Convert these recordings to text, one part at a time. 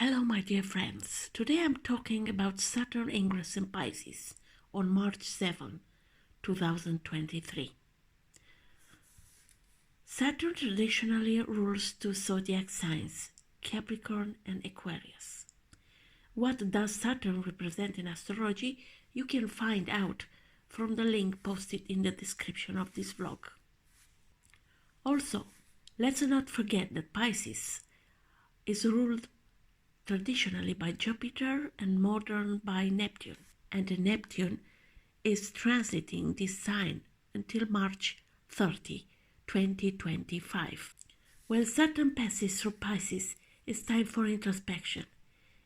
Hello, my dear friends. Today I'm talking about Saturn ingress in Pisces on March 7, 2023. Saturn traditionally rules two zodiac signs, Capricorn and Aquarius. What does Saturn represent in astrology? You can find out from the link posted in the description of this vlog. Also, let's not forget that Pisces is ruled traditionally by Jupiter and modern by Neptune, and Neptune is transiting this sign until March 30, 2025. When Saturn passes through Pisces, it's time for introspection.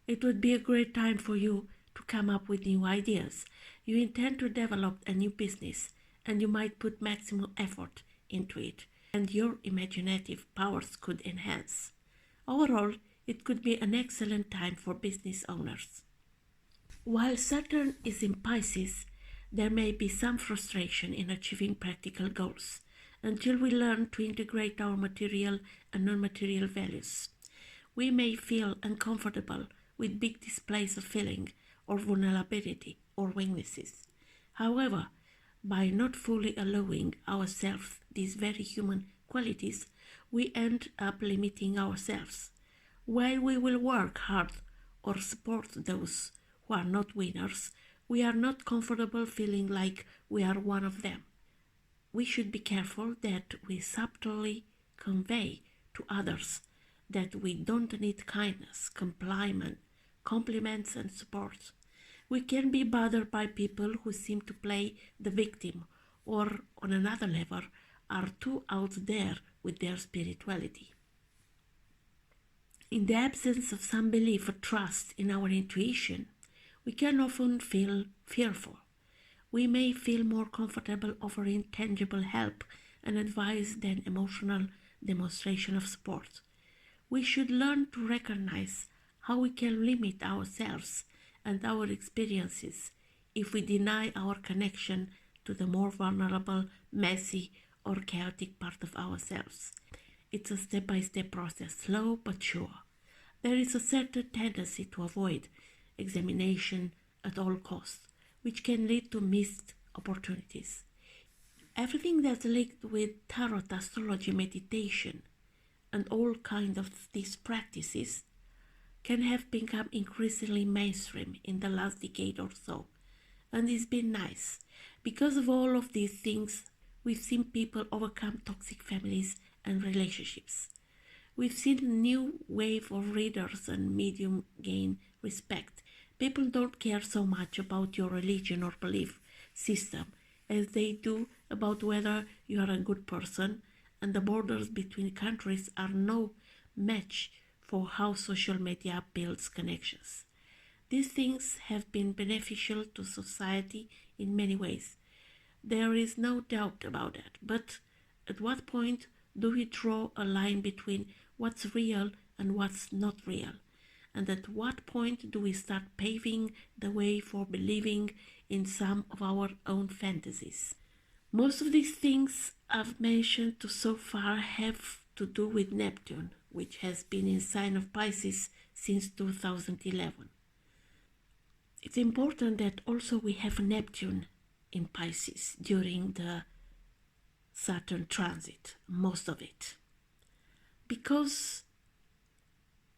It would be a great time for you to come up with new ideas. You intend to develop a new business, and you might put maximum effort into it, and your imaginative powers could enhance. Overall, it could be an excellent time for business owners. While Saturn is in Pisces, there may be some frustration in achieving practical goals until we learn to integrate our material and non-material values. We may feel uncomfortable with big displays of feeling or vulnerability or weaknesses. However, by not fully allowing ourselves these very human qualities, we end up limiting ourselves. While we will work hard or support those who are not winners, we are not comfortable feeling like we are one of them. We should be careful that we subtly convey to others that we don't need kindness, compliments and support. We can be bothered by people who seem to play the victim or, on another level, are too out there with their spirituality. In the absence of some belief or trust in our intuition, we can often feel fearful. We may feel more comfortable offering tangible help and advice than emotional demonstration of support. We should learn to recognize how we can limit ourselves and our experiences if we deny our connection to the more vulnerable, messy, or chaotic part of ourselves. It's a step-by-step process, slow but sure. There is a certain tendency to avoid examination at all costs, which can lead to missed opportunities. Everything that's linked with tarot, astrology, meditation, and all kinds of these practices can have become increasingly mainstream in the last decade or so, and it's been nice. Because of all of these things, we've seen people overcome toxic families and relationships. We've seen a new wave of readers and medium gain respect. People don't care so much about your religion or belief system as they do about whether you are a good person, and the borders between countries are no match for how social media builds connections. These things have been beneficial to society in many ways. There is no doubt about that, but at what point do we draw a line between what's real and what's not real? And at what point do we start paving the way for believing in some of our own fantasies? Most of these things I've mentioned so far have to do with Neptune, which has been in sign of Pisces since 2011. It's important that also we have Neptune in Pisces during the Saturn transit, most of it, because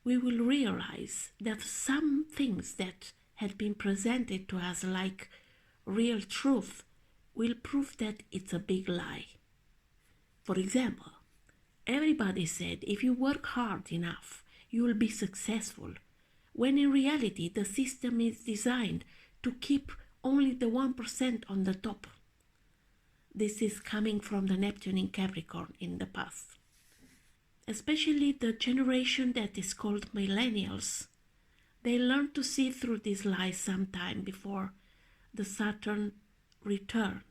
we will realize that some things that had been presented to us like real truth will prove that it's a big lie. For example, everybody said if you work hard enough, you will be successful, when in reality the system is designed to keep only the 1% on the top. This is coming from the Neptune in Capricorn in the past. Especially the generation that is called millennials. They learn to see through these lies sometime before the Saturn return.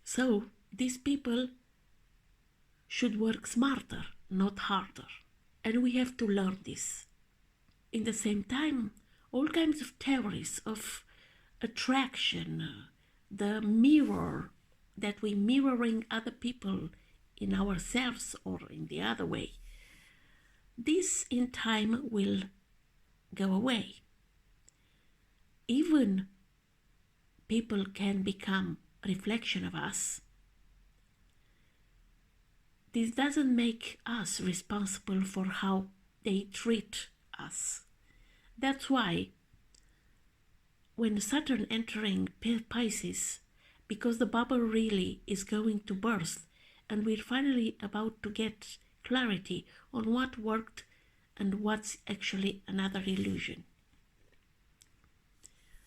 So these people should work smarter, not harder. And we have to learn this. In the same time, all kinds of theories of attraction, the mirror, that we mirroring other people in ourselves or in the other way, this in time will go away. Even people can become a reflection of us. This doesn't make us responsible for how they treat us. That's why when Saturn entering Pisces, because the bubble really is going to burst and we're finally about to get clarity on what worked and what's actually another illusion.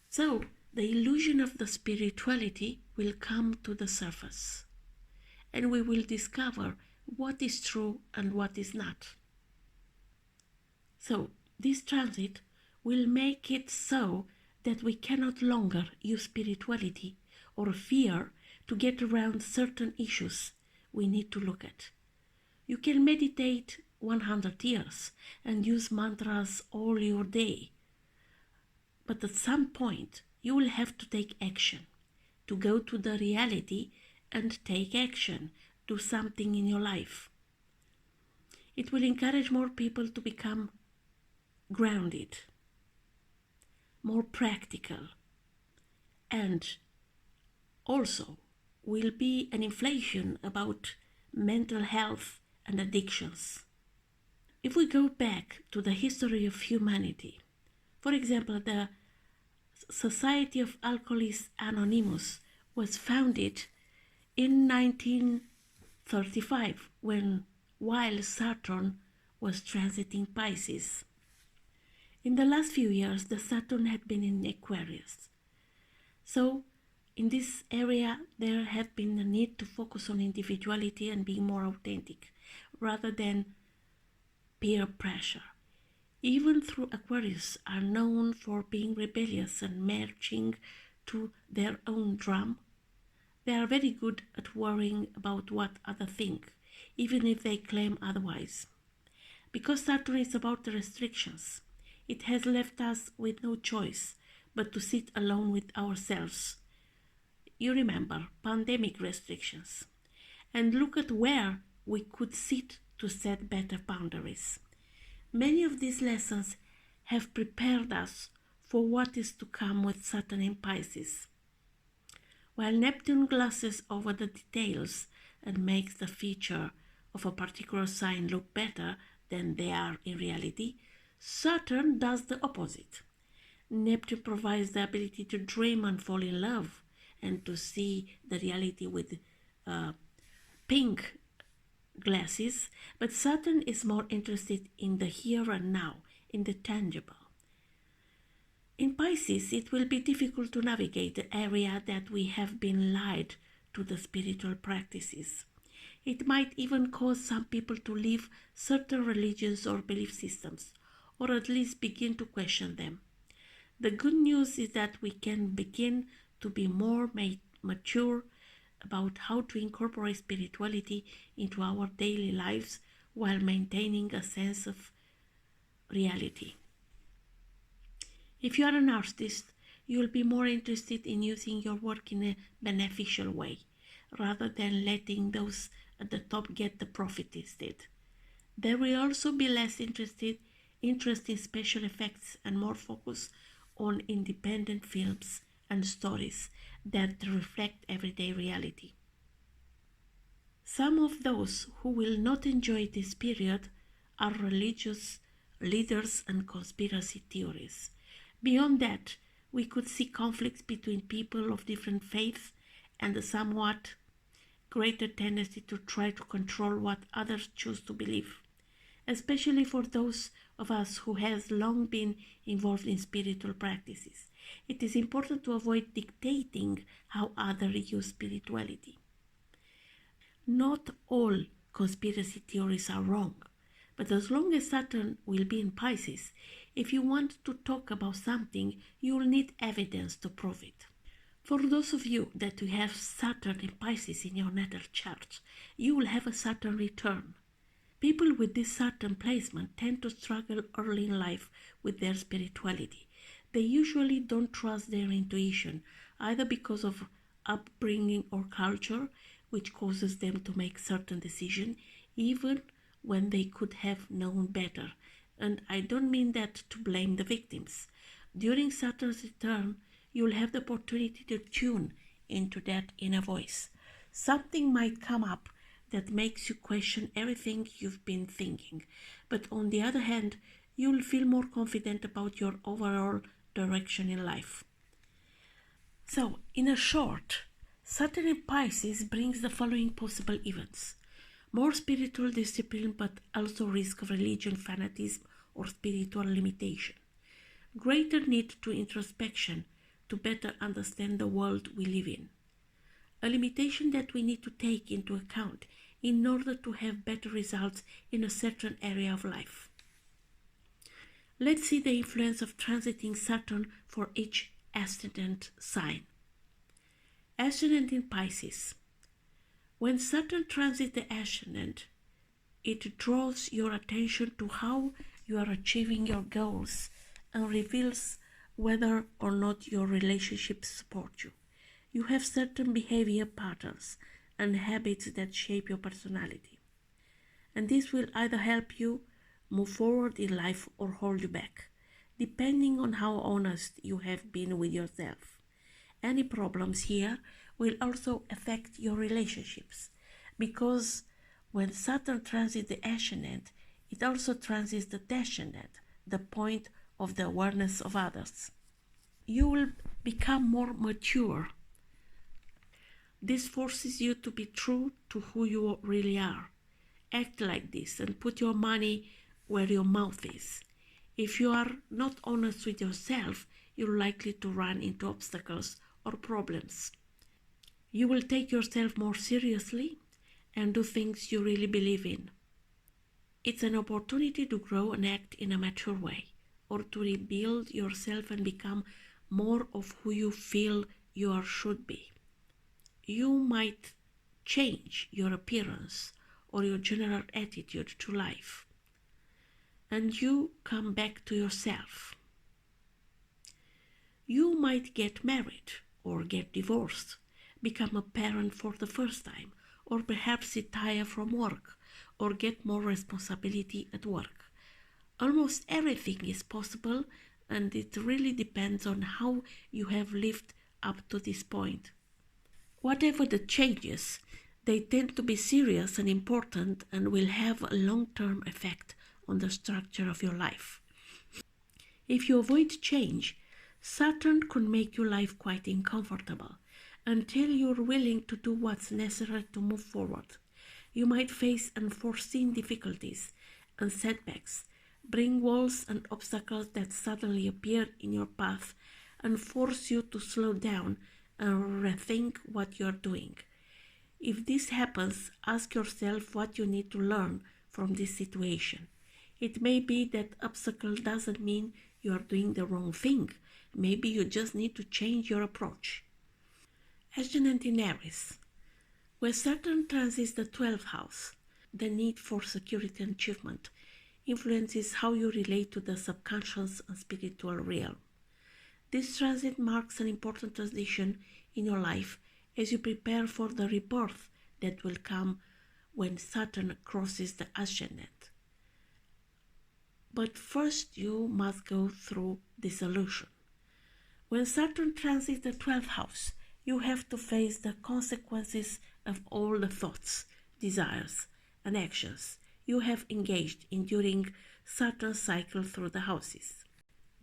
So the illusion of the spirituality will come to the surface, and we will discover what is true and what is not. So this transit will make it so that we cannot longer use spirituality or fear to get around certain issues we need to look at. You can meditate 100 years and use mantras all your day, but at some point you will have to take action, to go to the reality and take action, do something in your life. It will encourage more people to become grounded, more practical, and also will be an inflation about mental health and addictions. If we go back to the history of humanity, for example, the Society of Alcoholics Anonymous was founded in 1935 while Saturn was transiting Pisces. In the last few years, the Saturn had been in Aquarius. So in this area, there had been a need to focus on individuality and being more authentic, rather than peer pressure. Even through Aquarius are known for being rebellious and marching to their own drum. They are very good at worrying about what others think, even if they claim otherwise. Because Saturn is about the restrictions, it has left us with no choice but to sit alone with ourselves. You remember pandemic restrictions. And look at where we could sit to set better boundaries. Many of these lessons have prepared us for what is to come with Saturn in Pisces. While Neptune glosses over the details and makes the feature of a particular sign look better than they are in reality, Saturn does the opposite. Neptune provides the ability to dream and fall in love and to see the reality with pink glasses, but Saturn is more interested in the here and now, in the tangible. In Pisces, it will be difficult to navigate the area that we have been lied to the spiritual practices. It might even cause some people to leave certain religions or belief systems, or at least begin to question them. The good news is that we can begin to be more mature about how to incorporate spirituality into our daily lives while maintaining a sense of reality. If you are an artist, you will be more interested in using your work in a beneficial way, rather than letting those at the top get the profit instead. There will also be less interest in special effects and more focus on independent films and stories that reflect everyday reality. Some of those who will not enjoy this period are religious leaders and conspiracy theories. Beyond that, we could see conflicts between people of different faiths and a somewhat greater tendency to try to control what others choose to believe, especially for those of us who has long been involved in spiritual practices. It is important to avoid dictating how others use spirituality. Not all conspiracy theories are wrong, but as long as Saturn will be in Pisces, if you want to talk about something, you will need evidence to prove it. For those of you that you have Saturn in Pisces in your natal chart, you will have a Saturn return. People with this Saturn placement tend to struggle early in life with their spirituality. They usually don't trust their intuition, either because of upbringing or culture, which causes them to make certain decisions, even when they could have known better. And I don't mean that to blame the victims. During Saturn's return, you'll have the opportunity to tune into that inner voice. Something might come up that makes you question everything you've been thinking, but on the other hand, you'll feel more confident about your overall direction in life. So, in a short, Saturn in Pisces brings the following possible events: more spiritual discipline, but also risk of religion, fanatism, or spiritual limitation; greater need to introspection to better understand the world we live in; a limitation that we need to take into account in order to have better results in a certain area of life. Let's see the influence of transiting Saturn for each ascendant sign. Ascendant in Pisces. When Saturn transits the ascendant, it draws your attention to how you are achieving your goals and reveals whether or not your relationships support you. You have certain behavior patterns and habits that shape your personality, and this will either help you move forward in life or hold you back, depending on how honest you have been with yourself. Any problems here will also affect your relationships, because when Saturn transits the ascendant, it also transits the descendant, the point of the awareness of others. You will become more mature. This forces you to be true to who you really are. Act like this and put your money where your mouth is. If you are not honest with yourself, you're likely to run into obstacles or problems. You will take yourself more seriously and do things you really believe in. It's an opportunity to grow and act in a mature way, or to rebuild yourself and become more of who you feel you are should be. You might change your appearance or your general attitude to life, and you come back to yourself. You might get married or get divorced, become a parent for the first time, or perhaps retire from work or get more responsibility at work. Almost everything is possible, and it really depends on how you have lived up to this point. Whatever the changes, they tend to be serious and important and will have a long-term effect on the structure of your life. If you avoid change, Saturn could make your life quite uncomfortable until you're willing to do what's necessary to move forward. You might face unforeseen difficulties and setbacks, bring walls and obstacles that suddenly appear in your path and force you to slow down and rethink what you're doing. If this happens, ask yourself what you need to learn from this situation. It may be that obstacle doesn't mean you are doing the wrong thing. Maybe you just need to change your approach. Ascendant in Aries. When Saturn transits the 12th house, the need for security and achievement influences how you relate to the subconscious and spiritual realm. This transit marks an important transition in your life as you prepare for the rebirth that will come when Saturn crosses the ascendant. But first you must go through dissolution. When Saturn transits the 12th house, you have to face the consequences of all the thoughts, desires, and actions you have engaged in during Saturn's cycle through the houses.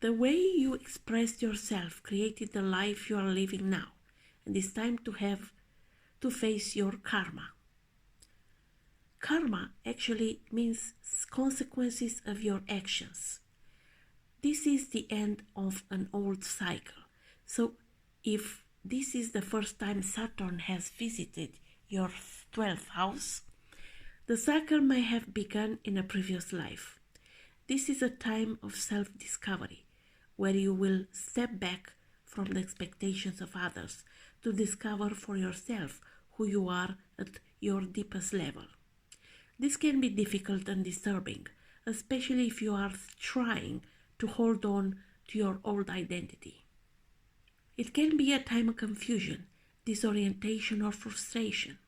The way you expressed yourself created the life you are living now, and it's time to have to face your karma. Karma actually means consequences of your actions. This is the end of an old cycle. So if this is the first time Saturn has visited your 12th house, the cycle may have begun in a previous life. This is a time of self-discovery, where you will step back from the expectations of others to discover for yourself who you are at your deepest level. This can be difficult and disturbing, especially if you are trying to hold on to your old identity. It can be a time of confusion, disorientation, or frustration.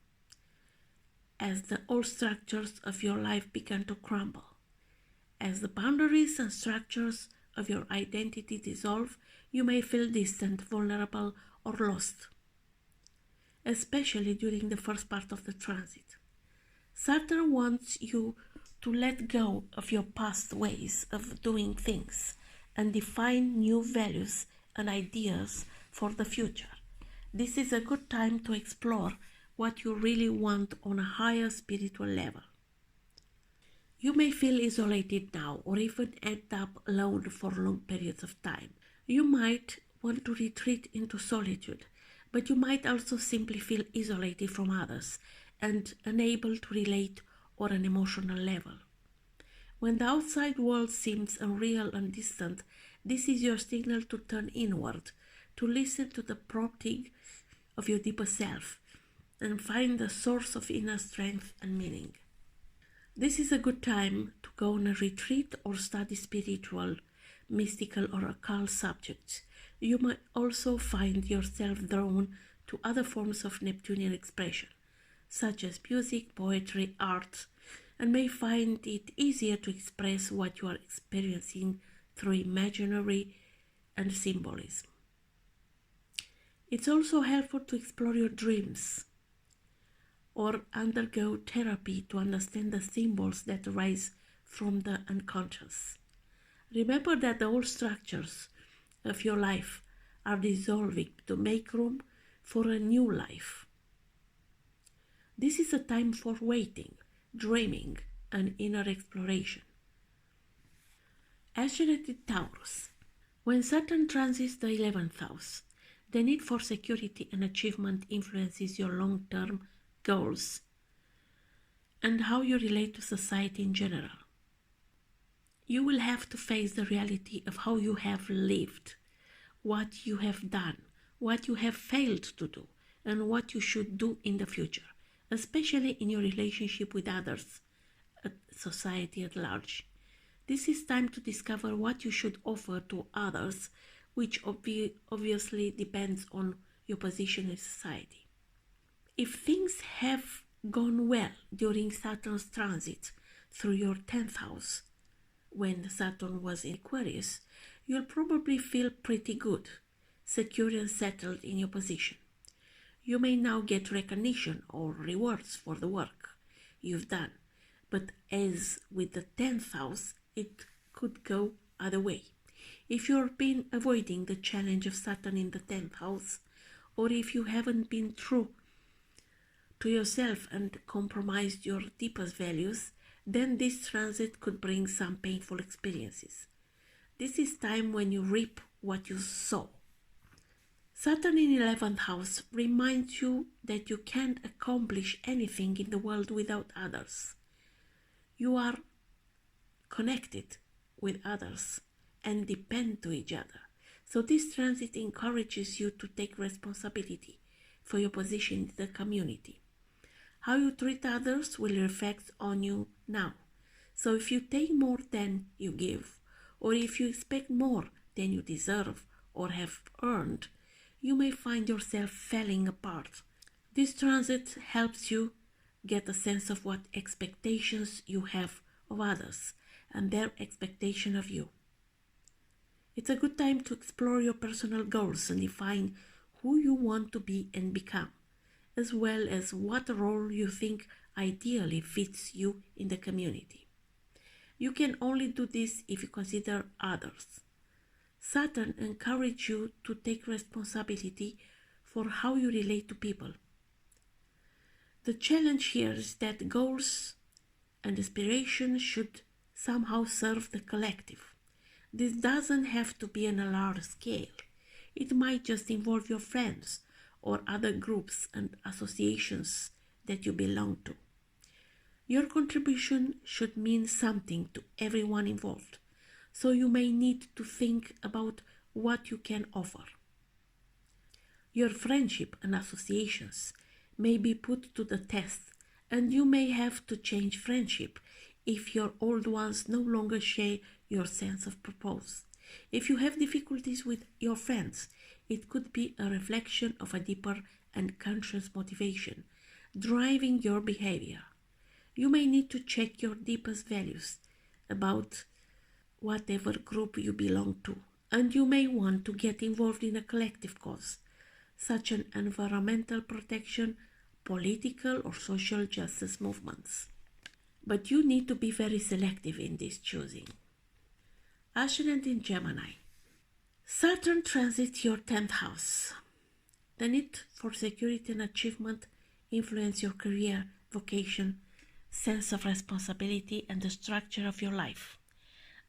as the old structures of your life begin to crumble. As the boundaries and structures of your identity dissolve, you may feel distant, vulnerable, or lost, especially during the first part of the transit. Saturn wants you to let go of your past ways of doing things and define new values and ideas for the future. This is a good time to explore what you really want on a higher spiritual level. You may feel isolated now or even end up alone for long periods of time. You might want to retreat into solitude, but you might also simply feel isolated from others and unable to relate on an emotional level. When the outside world seems unreal and distant, this is your signal to turn inward, to listen to the prompting of your deeper self, and find the source of inner strength and meaning. This is a good time to go on a retreat or study spiritual, mystical, or occult subjects. You might also find yourself drawn to other forms of Neptunian expression, such as music, poetry, art, and may find it easier to express what you are experiencing through imaginary and symbolism. It's also helpful to explore your dreams or undergo therapy to understand the symbols that arise from the unconscious. Remember that the old structures of your life are dissolving to make room for a new life. This is a time for waiting, dreaming, and inner exploration. Ascendant Taurus. When Saturn transits the 11th house, the need for security and achievement influences your long-term goals and how you relate to society in general. You will have to face the reality of how you have lived, what you have done, what you have failed to do, and what you should do in the future, especially in your relationship with others, society at large. This is time to discover what you should offer to others, which obviously depends on your position in society. If things have gone well during Saturn's transit through your 10th house, when Saturn was in Aquarius, you'll probably feel pretty good, secure and settled in your position. You may now get recognition or rewards for the work you've done, but as with the 10th house, it could go other way. If you've been avoiding the challenge of Saturn in the 10th house, or if you haven't been true to yourself and compromised your deepest values, then this transit could bring some painful experiences. This is time when you reap what you sow. Saturn in 11th house reminds you that you can't accomplish anything in the world without others. You are connected with others and depend to each other. So this transit encourages you to take responsibility for your position in the community. How you treat others will reflect on you now. So if you take more than you give, or if you expect more than you deserve or have earned, you may find yourself falling apart. This transit helps you get a sense of what expectations you have of others and their expectation of you. It's a good time to explore your personal goals and define who you want to be and become, as well as what role you think ideally fits you in the community. You can only do this if you consider others. Saturn encourages you to take responsibility for how you relate to people. The challenge here is that goals and aspirations should somehow serve the collective. This doesn't have to be on a large scale. It might just involve your friends or other groups and associations that you belong to. Your contribution should mean something to everyone involved, so you may need to think about what you can offer. Your friendship and associations may be put to the test, and you may have to change friendship if your old ones no longer share your sense of purpose. If you have difficulties with your friends, it could be a reflection of a deeper and conscious motivation driving your behavior. You may need to check your deepest values about whatever group you belong to, and you may want to get involved in a collective cause, such as environmental protection, political or social justice movements. But you need to be very selective in this choosing. Ascendant in Gemini. Saturn transits your 10th house. The need for security and achievement influence your career, vocation, sense of responsibility, and the structure of your life.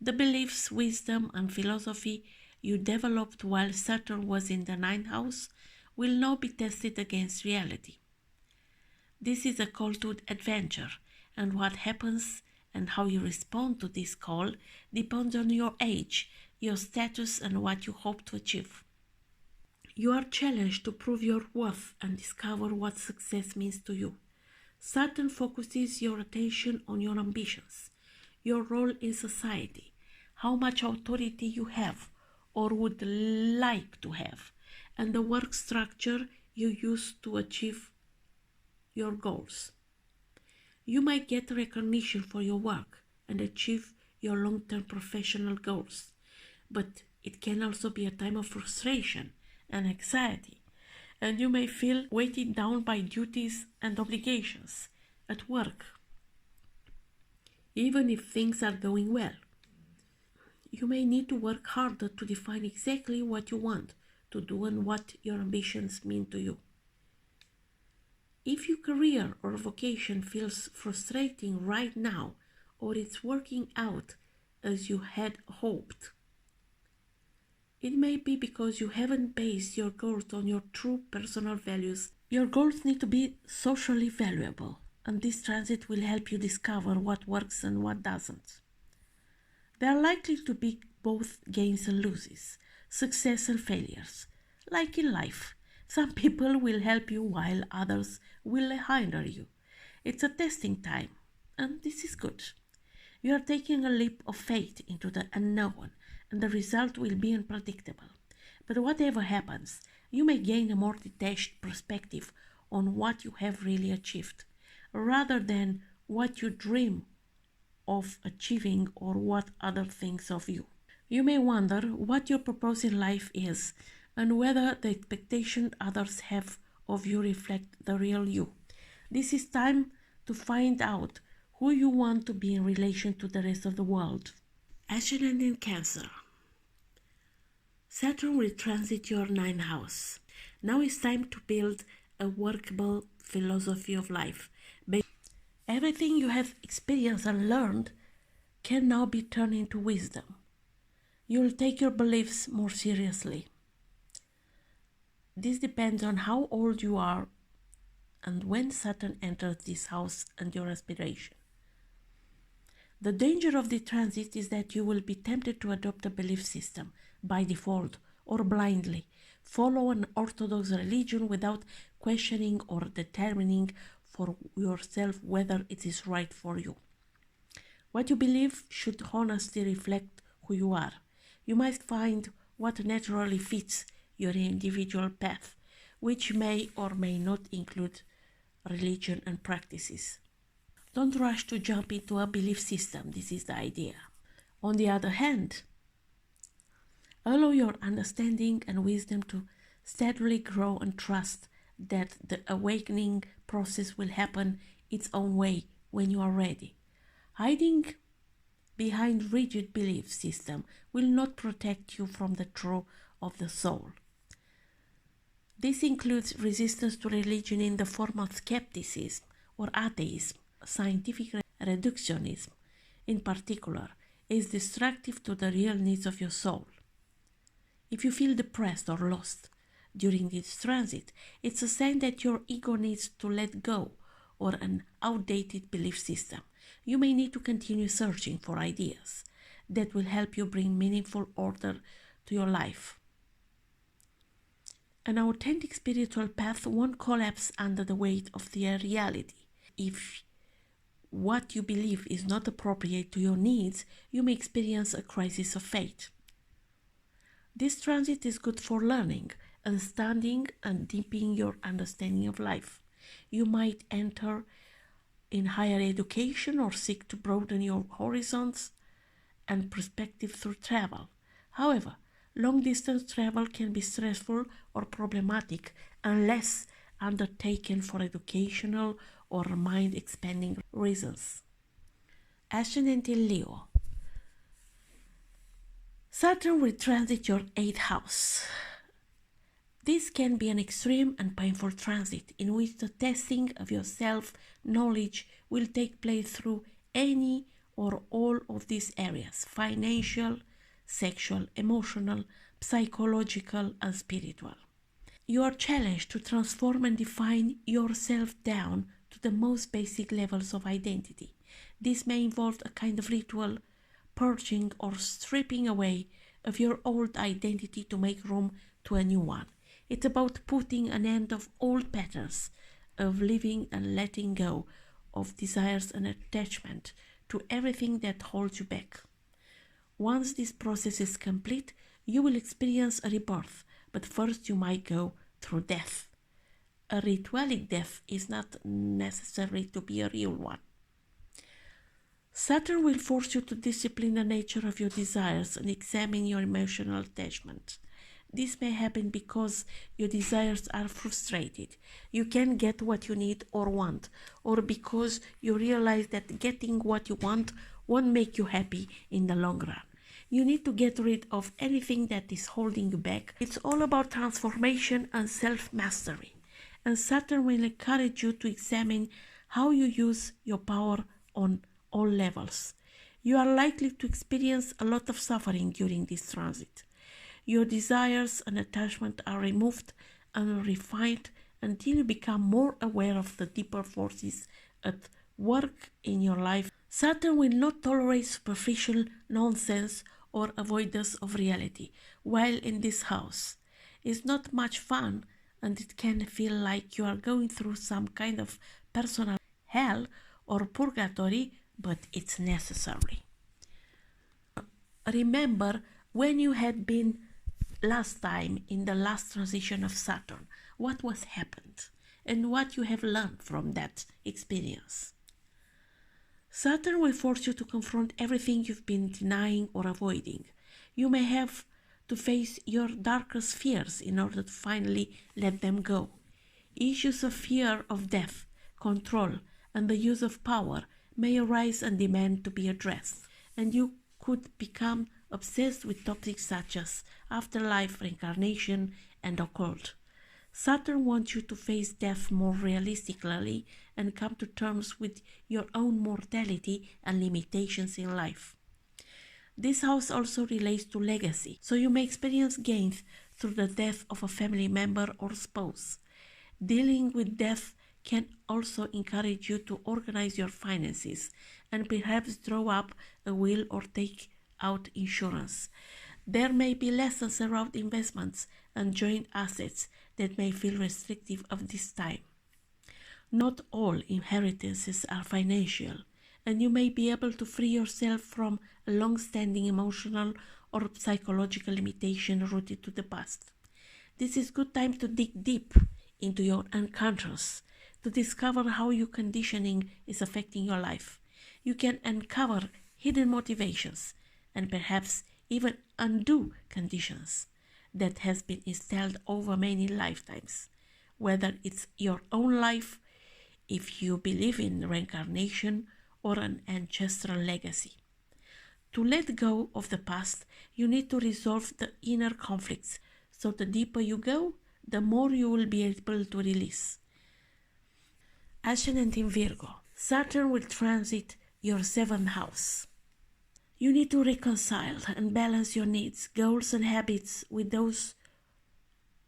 The beliefs, wisdom, and philosophy you developed while Saturn was in the 9th house will now be tested against reality. This is a call to adventure, and what happens and how you respond to this call depends on your age, your status, and what you hope to achieve. You are challenged to prove your worth and discover what success means to you. Saturn focuses your attention on your ambitions, your role in society, how much authority you have or would like to have, and the work structure you use to achieve your goals. You might get recognition for your work and achieve your long-term professional goals, but it can also be a time of frustration and anxiety, and you may feel weighted down by duties and obligations at work, even if things are going well. You may need to work harder to define exactly what you want to do and what your ambitions mean to you. If your career or vocation feels frustrating right now, or it's working out as you had hoped, it may be because you haven't based your goals on your true personal values. Your goals need to be socially valuable, and this transit will help you discover what works and what doesn't. There are likely to be both gains and losses, success and failures. Like in life, some people will help you while others will hinder you. It's a testing time, and this is good. You are taking a leap of faith into the unknown, and the result will be unpredictable. But whatever happens, you may gain a more detached perspective on what you have really achieved, rather than what you dream of achieving or what others think of you. You may wonder what your purpose in life is and whether the expectation others have of you reflect the real you. This is time to find out who you want to be in relation to the rest of the world. Ascendant in Cancer. Saturn will transit your 9th house. Now it's time to build a workable philosophy of life. Everything you have experienced and learned can now be turned into wisdom. You'll take your beliefs more seriously. This depends on how old you are and when Saturn enters this house and your aspiration. The danger of the transit is that you will be tempted to adopt a belief system by default or blindly, follow an orthodox religion without questioning or determining for yourself whether it is right for you. What you believe should honestly reflect who you are. You must find what naturally fits your individual path, which may or may not include religion and practices. Don't rush to jump into a belief system. This is the idea. On the other hand, allow your understanding and wisdom to steadily grow and trust that the awakening process will happen its own way when you are ready. Hiding behind rigid belief system will not protect you from the truth of the soul. This includes resistance to religion in the form of skepticism or atheism. Scientific reductionism, in particular, is destructive to the real needs of your soul. If you feel depressed or lost during this transit, it's a sign that your ego needs to let go or an outdated belief system. You may need to continue searching for ideas that will help you bring meaningful order to your life. An authentic spiritual path won't collapse under the weight of the reality. If what you believe is not appropriate to your needs, you may experience a crisis of faith. This transit is good for learning, understanding, and deepening your understanding of life. You might enter in higher education or seek to broaden your horizons and perspective through travel. However, long-distance travel can be stressful or problematic unless undertaken for educational or mind-expanding reasons. Ascendant in Leo. Saturn will transit your 8th house. This can be an extreme and painful transit in which the testing of your self-knowledge will take place through any or all of these areas: financial, sexual, emotional, psychological, and spiritual. You are challenged to transform and define yourself down to the most basic levels of identity. This may involve a kind of ritual purging or stripping away of your old identity to make room to a new one. It's about putting an end of old patterns of living and letting go of desires and attachment to everything that holds you back. Once this process is complete, you will experience a rebirth, but first you might go through death. A ritualic death is not necessary to be a real one. Saturn will force you to discipline the nature of your desires and examine your emotional attachment. This may happen because your desires are frustrated. You can't get what you need or want, or because you realize that getting what you want won't make you happy in the long run. You need to get rid of anything that is holding you back. It's all about transformation and self-mastery. And Saturn will encourage you to examine how you use your power on all levels. You are likely to experience a lot of suffering during this transit. Your desires and attachment are removed and refined until you become more aware of the deeper forces at work in your life. Saturn will not tolerate superficial nonsense or avoidance of reality while in this house. It's not much fun, and it can feel like you are going through some kind of personal hell or purgatory, but it's necessary. Remember when you had been last time in the last transition of Saturn, what was happened and what you have learned from that experience. Saturn will force you to confront everything you've been denying or avoiding. You may have to face your darkest fears in order to finally let them go. Issues of fear of death, control, and the use of power may arise and demand to be addressed, and you could become obsessed with topics such as afterlife, reincarnation, and occult. Saturn wants you to face death more realistically and come to terms with your own mortality and limitations in life. This house also relates to legacy, so you may experience gains through the death of a family member or spouse. Dealing with death can also encourage you to organize your finances and perhaps draw up a will or take out insurance. There may be lessons around investments and joint assets that may feel restrictive of this time. Not all inheritances are financial, and you may be able to free yourself from a long-standing emotional or psychological limitation rooted to the past. This is a good time to dig deep into your unconscious to discover how your conditioning is affecting your life. You can uncover hidden motivations and perhaps even undo conditions that has been installed over many lifetimes, whether it's your own life, if you believe in reincarnation, or an ancestral legacy. To let go of the past, you need to resolve the inner conflicts, so the deeper you go, the more you will be able to release. Ascendant in Virgo. Saturn will transit your 7th house. You need to reconcile and balance your needs, goals, and habits with those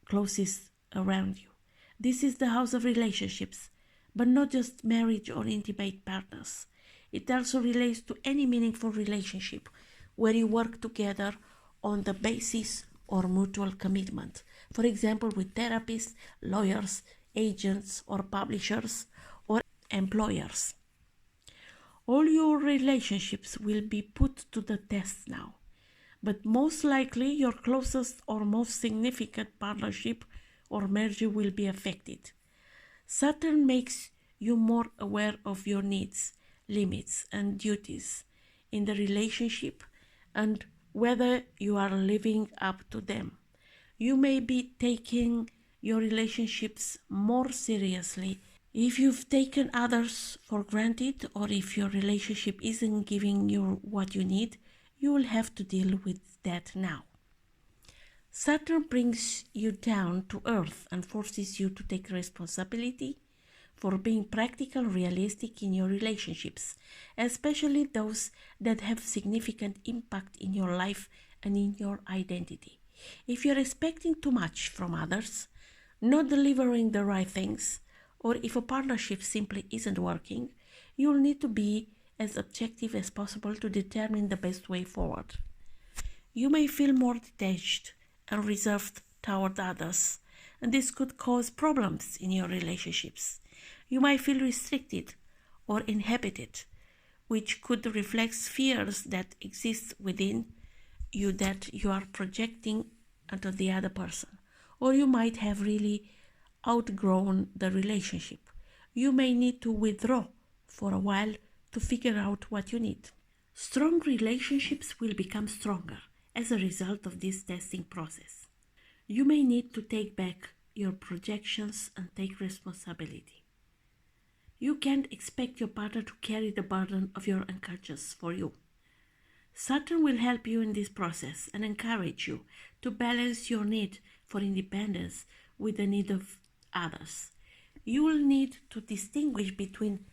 closest around you. This is the house of relationships, but not just marriage or intimate partners. It also relates to any meaningful relationship where you work together on the basis or mutual commitment. For example, with therapists, lawyers, agents, or publishers, or employers. All your relationships will be put to the test now, but most likely your closest or most significant partnership or merger will be affected. Saturn makes you more aware of your needs, limits, and duties in the relationship and whether you are living up to them. You may be taking your relationships more seriously. If you've taken others for granted or if your relationship isn't giving you what you need, you will have to deal with that now. Saturn brings you down to earth and forces you to take responsibility for being practical, realistic in your relationships, especially those that have significant impact in your life and in your identity. If you're expecting too much from others, not delivering the right things, or if a partnership simply isn't working, you'll need to be as objective as possible to determine the best way forward. You may feel more detached and reserved toward others, and this could cause problems in your relationships. You might feel restricted or inhibited, which could reflect fears that exist within you that you are projecting onto the other person. Or you might have really outgrown the relationship. You may need to withdraw for a while to figure out what you need. Strong relationships will become stronger as a result of this testing process. You may need to take back your projections and take responsibility. You can't expect your partner to carry the burden of your unconscious for you. Saturn will help you in this process and encourage you to balance your need for independence with the need of others. You will need to distinguish between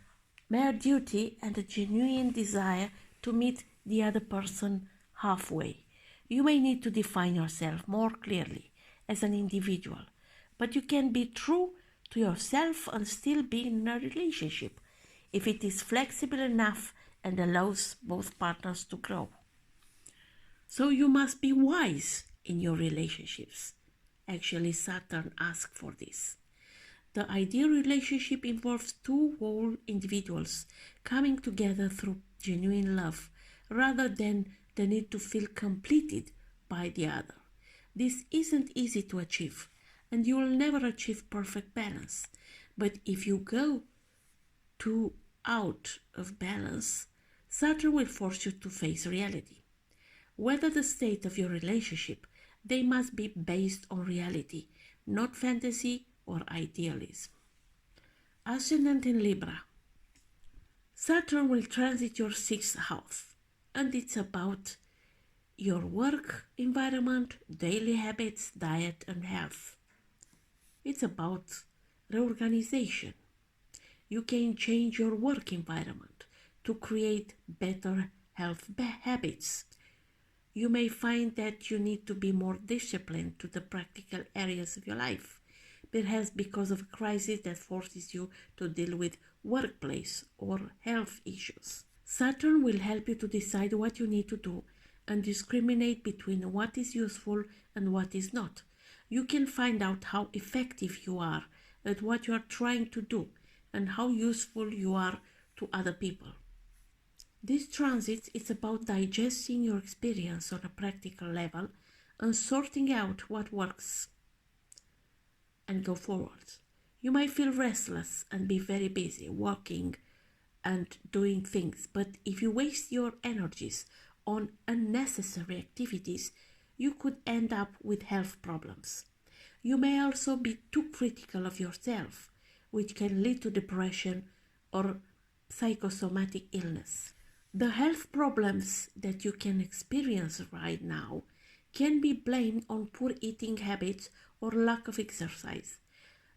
mere duty and a genuine desire to meet the other person halfway. You may need to define yourself more clearly as an individual, but you can be true to yourself and still be in a relationship if it is flexible enough and allows both partners to grow. So you must be wise in your relationships. Actually, Saturn asked for this. The ideal relationship involves two whole individuals coming together through genuine love rather than the need to feel completed by the other. This isn't easy to achieve, and you will never achieve perfect balance. But if you go too out of balance, Saturn will force you to face reality. Whether the state of your relationship, they must be based on reality, not fantasy or idealism. Ascendant in Libra. Saturn will transit your 6th house, and it's about your work environment, daily habits, diet, and health. It's about reorganization. You can change your work environment to create better health habits. You may find that you need to be more disciplined to the practical areas of your life, perhaps because of a crisis that forces you to deal with workplace or health issues. Saturn will help you to decide what you need to do and discriminate between what is useful and what is not. You can find out how effective you are at what you are trying to do and how useful you are to other people. This transit is about digesting your experience on a practical level and sorting out what works and go forward. You might feel restless and be very busy working and doing things, but if you waste your energies on unnecessary activities, you could end up with health problems. You may also be too critical of yourself, which can lead to depression or psychosomatic illness. The health problems that you can experience right now can be blamed on poor eating habits or lack of exercise.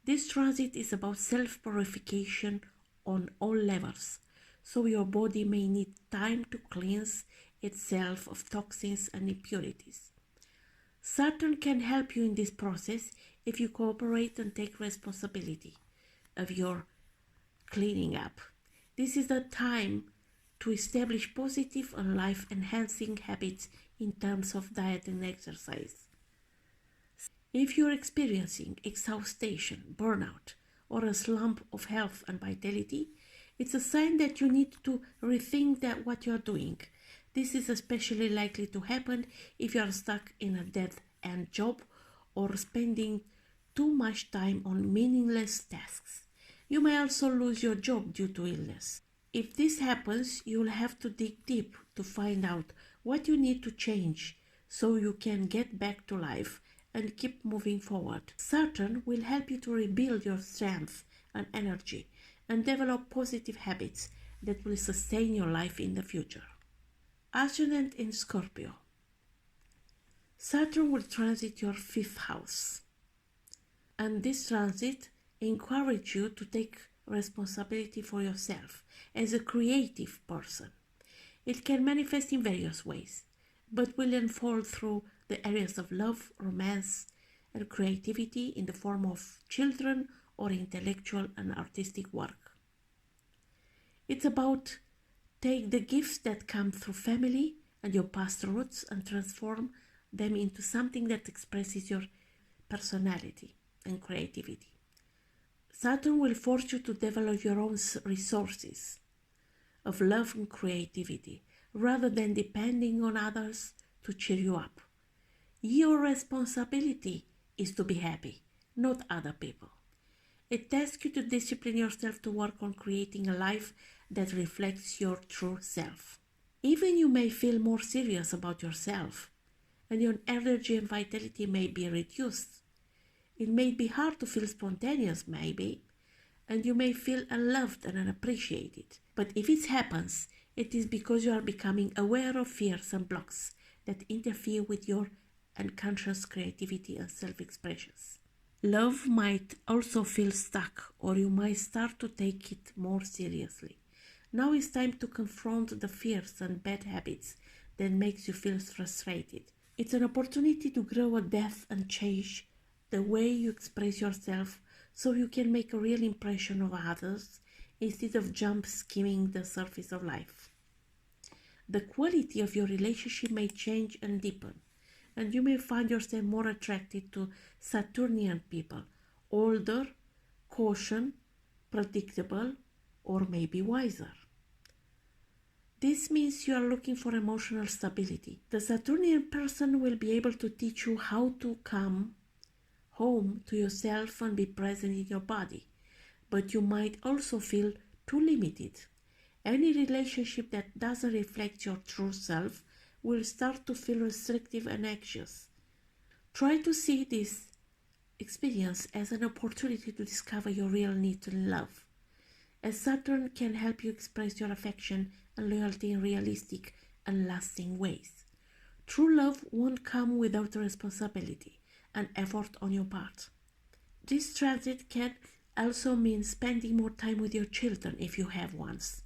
This transit is about self-purification on all levels, so your body may need time to cleanse itself of toxins and impurities. Saturn can help you in this process if you cooperate and take responsibility of your cleaning up. This is the time to establish positive and life-enhancing habits in terms of diet and exercise. If you're experiencing exhaustion, burnout, or a slump of health and vitality, it's a sign that you need to rethink what you're doing. This is especially likely to happen if you are stuck in a dead-end job or spending too much time on meaningless tasks. You may also lose your job due to illness. If this happens, you'll have to dig deep to find out what you need to change so you can get back to life and keep moving forward. Saturn will help you to rebuild your strength and energy and develop positive habits that will sustain your life in the future. Ascendant in Scorpio. Saturn will transit your 5th house, and this transit encourages you to take responsibility for yourself as a creative person. It can manifest in various ways, but will unfold through the areas of love, romance, and creativity in the form of children or intellectual and artistic work. It's about take the gifts that come through family and your past roots and transform them into something that expresses your personality and creativity. Saturn will force you to develop your own resources of love and creativity rather than depending on others to cheer you up. Your responsibility is to be happy, not other people. It asks you to discipline yourself to work on creating a life that reflects your true self. Even you may feel more serious about yourself, and your energy and vitality may be reduced. It may be hard to feel spontaneous, maybe, and you may feel unloved and unappreciated. But if it happens, it is because you are becoming aware of fears and blocks that interfere with your unconscious creativity and self-expressions. Love might also feel stuck, or you might start to take it more seriously. Now it's time to confront the fears and bad habits that makes you feel frustrated. It's an opportunity to grow a depth and change the way you express yourself so you can make a real impression of others instead of jump skimming the surface of life. The quality of your relationship may change and deepen, and you may find yourself more attracted to Saturnian people, older, cautious, predictable, or maybe wiser. This means you are looking for emotional stability. The Saturnian person will be able to teach you how to come home to yourself and be present in your body, but you might also feel too limited. Any relationship that doesn't reflect your true self will start to feel restrictive and anxious. Try to see this experience as an opportunity to discover your real need in love, as Saturn can help you express your affection and loyalty in realistic and lasting ways. True love won't come without responsibility and effort on your part. This transit can also mean spending more time with your children if you have ones,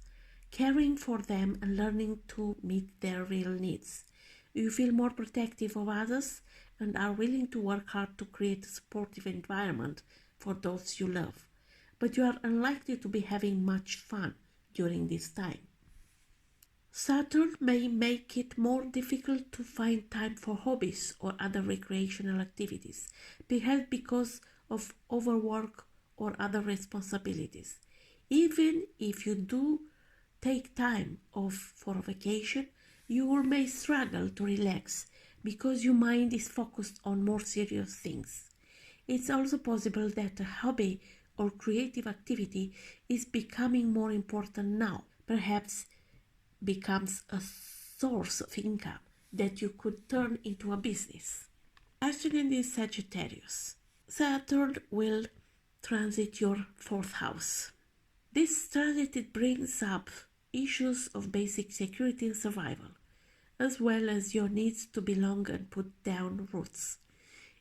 caring for them and learning to meet their real needs. You feel more protective of others and are willing to work hard to create a supportive environment for those you love, but you are unlikely to be having much fun during this time. Saturn may make it more difficult to find time for hobbies or other recreational activities, perhaps because of overwork or other responsibilities. Even if you do take time off for a vacation, you may struggle to relax because your mind is focused on more serious things. It's also possible that a hobby or creative activity is becoming more important now, perhaps becomes a source of income that you could turn into a business. Ascendant in Sagittarius. Saturn will transit your 4th house. This transit brings up issues of basic security and survival, as well as your needs to belong and put down roots.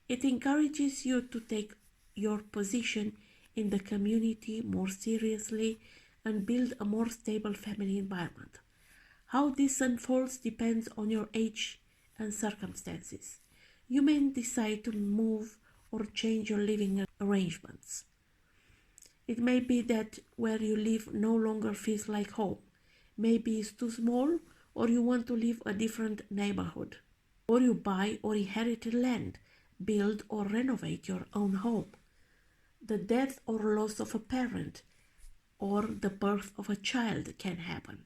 It encourages you to take your position in the community more seriously and build a more stable family environment. How this unfolds depends on your age and circumstances. You may decide to move or change your living arrangements. It may be that where you live no longer feels like home. Maybe it's too small, or you want to live a different neighborhood. Or you buy or inherit land, build or renovate your own home. The death or loss of a parent or the birth of a child can happen.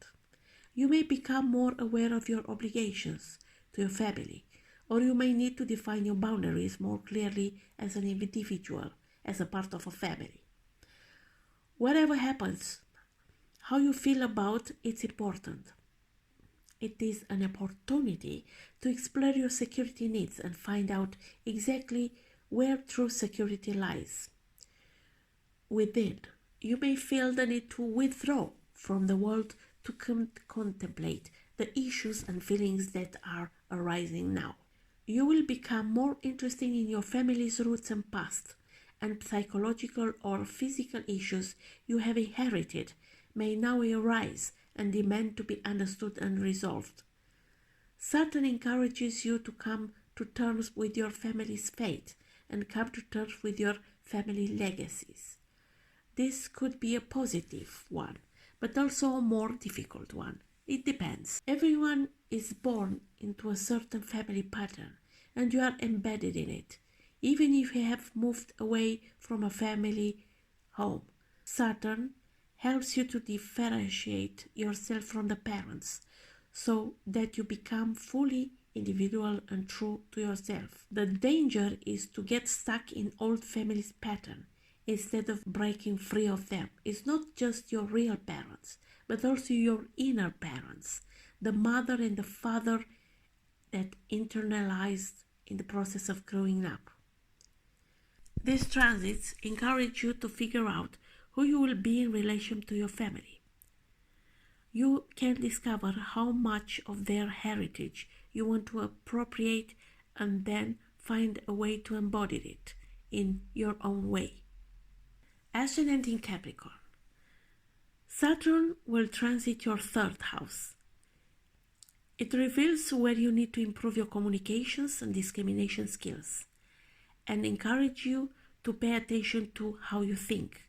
You may become more aware of your obligations to your family, or you may need to define your boundaries more clearly as an individual, as a part of a family. Whatever happens, how you feel about it's important. It is an opportunity to explore your security needs and find out exactly where true security lies. Within, you may feel the need to withdraw from the world to contemplate the issues and feelings that are arising now. You will become more interested in your family's roots and past, and psychological or physical issues you have inherited may now arise and demand to be understood and resolved. Saturn encourages you to come to terms with your family's fate and come to terms with your family legacies. This could be a positive one, but also a more difficult one. It depends. Everyone is born into a certain family pattern, and you are embedded in it, even if you have moved away from a family home. Saturn helps you to differentiate yourself from the parents, so that you become fully individual and true to yourself. The danger is to get stuck in old family's pattern instead of breaking free of them. It's not just your real parents, but also your inner parents, the mother and the father that internalized in the process of growing up. These transits encourage you to figure out who you will be in relation to your family. You can discover how much of their heritage you want to appropriate and then find a way to embody it in your own way. Ascendant in Capricorn. Saturn will transit your third house. It reveals where you need to improve your communications and discrimination skills, and encourage you to pay attention to how you think.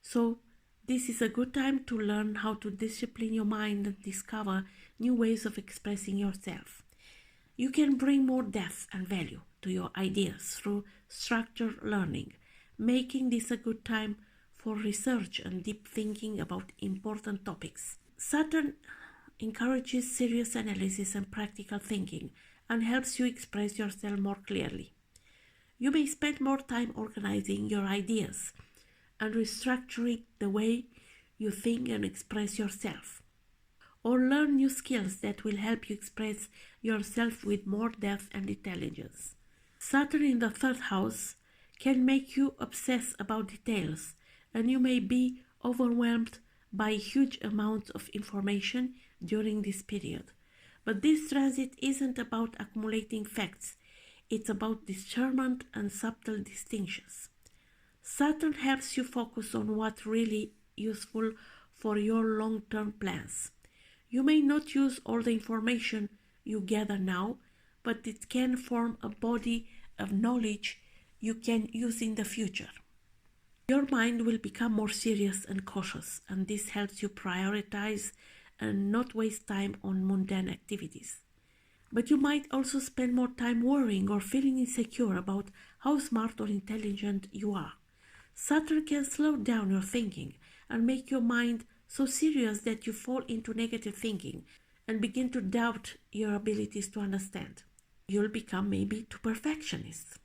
So this is a good time to learn how to discipline your mind and discover new ways of expressing yourself. You can bring more depth and value to your ideas through structured learning, making this a good time for research and deep thinking about important topics. Saturn encourages serious analysis and practical thinking and helps you express yourself more clearly. You may spend more time organizing your ideas and restructuring the way you think and express yourself, or learn new skills that will help you express yourself with more depth and intelligence. Saturn in the third house can make you obsess about details, and you may be overwhelmed by huge amounts of information during this period. But this transit isn't about accumulating facts, it's about discernment and subtle distinctions. Saturn helps you focus on what's really useful for your long-term plans. You may not use all the information you gather now, but it can form a body of knowledge you can use in the future. Your mind will become more serious and cautious, and this helps you prioritize and not waste time on mundane activities. But you might also spend more time worrying or feeling insecure about how smart or intelligent you are. Saturn can slow down your thinking and make your mind so serious that you fall into negative thinking and begin to doubt your abilities to understand. You'll become maybe too perfectionist.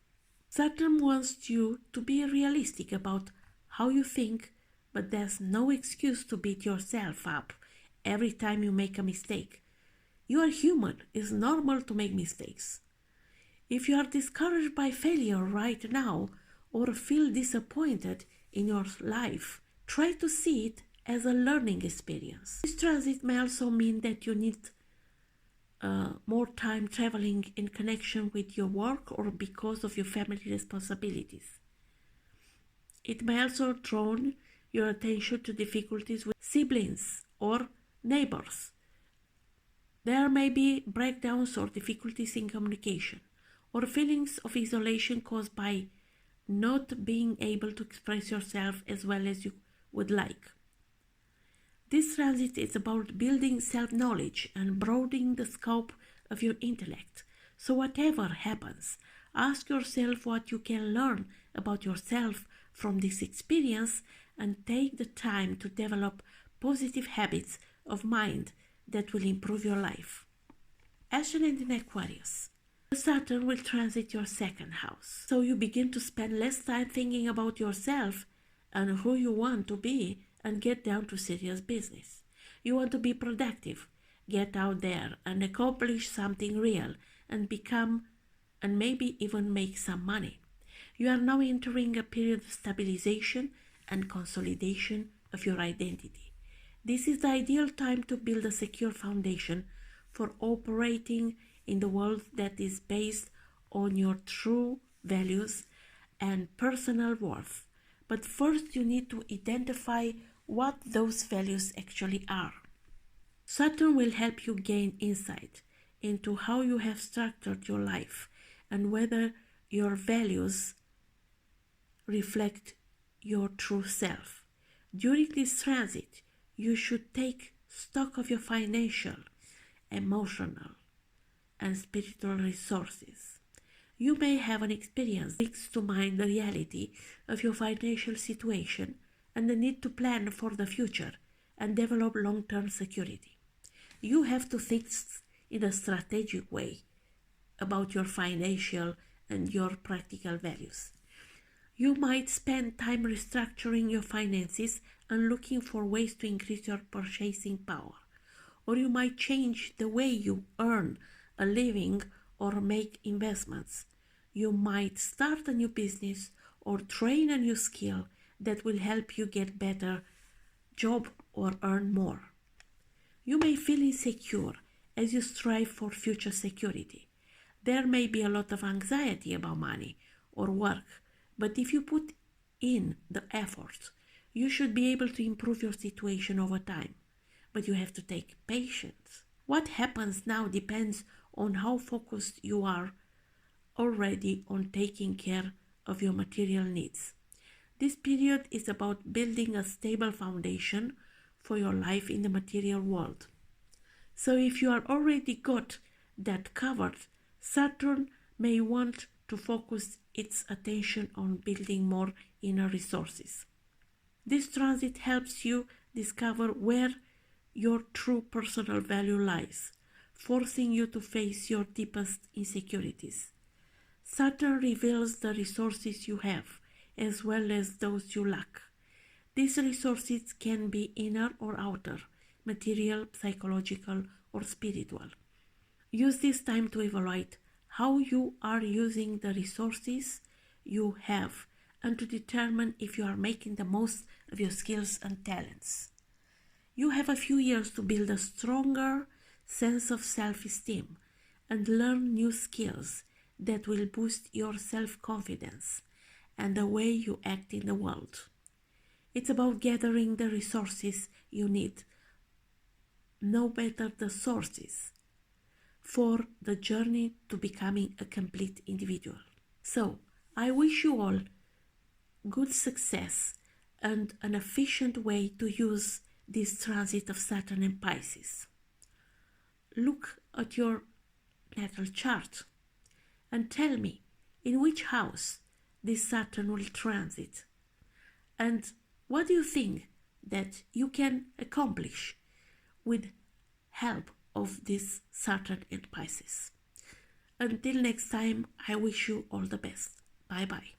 Saturn wants you to be realistic about how you think, but there's no excuse to beat yourself up every time you make a mistake. You are human. It's normal to make mistakes. If you are discouraged by failure right now or feel disappointed in your life, try to see it as a learning experience. This transit may also mean that you need more time traveling in connection with your work or because of your family responsibilities. It may also draw your attention to difficulties with siblings or neighbors. There may be breakdowns or difficulties in communication, or feelings of isolation caused by not being able to express yourself as well as you would like. This transit is about building self-knowledge and broadening the scope of your intellect. So whatever happens, ask yourself what you can learn about yourself from this experience and take the time to develop positive habits of mind that will improve your life. Ascendant in Aquarius. Saturn will transit your second house, so you begin to spend less time thinking about yourself and who you want to be and get down to serious business. You want to be productive, get out there and accomplish something real and become and maybe even make some money. You are now entering a period of stabilization and consolidation of your identity. This is the ideal time to build a secure foundation for operating in the world that is based on your true values and personal worth. But first you need to identify what those values actually are. Saturn will help you gain insight into how you have structured your life and whether your values reflect your true self. During this transit, you should take stock of your financial, emotional, and spiritual resources. You may have an experience that brings to mind the reality of your financial situation and the need to plan for the future and develop long-term security. You have to think in a strategic way about your financial and your practical values. You might spend time restructuring your finances and looking for ways to increase your purchasing power. Or you might change the way you earn a living or make investments. You might start a new business or train a new skill that will help you get better job or earn more. You may feel insecure as you strive for future security. There may be a lot of anxiety about money or work, but if you put in the effort, you should be able to improve your situation over time. But you have to take patience. What happens now depends on how focused you are already on taking care of your material needs. This period is about building a stable foundation for your life in the material world. So if you are already got that covered, Saturn may want to focus its attention on building more inner resources. This transit helps you discover where your true personal value lies, forcing you to face your deepest insecurities. Saturn reveals the resources you have as well as those you lack. These resources can be inner or outer, material, psychological, or spiritual. Use this time to evaluate how you are using the resources you have and to determine if you are making the most of your skills and talents. You have a few years to build a stronger sense of self-esteem and learn new skills that will boost your self-confidence and the way you act in the world. It's about gathering the resources you need, no matter the sources, for the journey to becoming a complete individual. So, I wish you all good success and an efficient way to use this transit of Saturn in Pisces. Look at your natal chart and tell me in which house this Saturn will transit and what do you think that you can accomplish with help of this Saturn in Pisces. Until next time, I wish you all the best. Bye bye.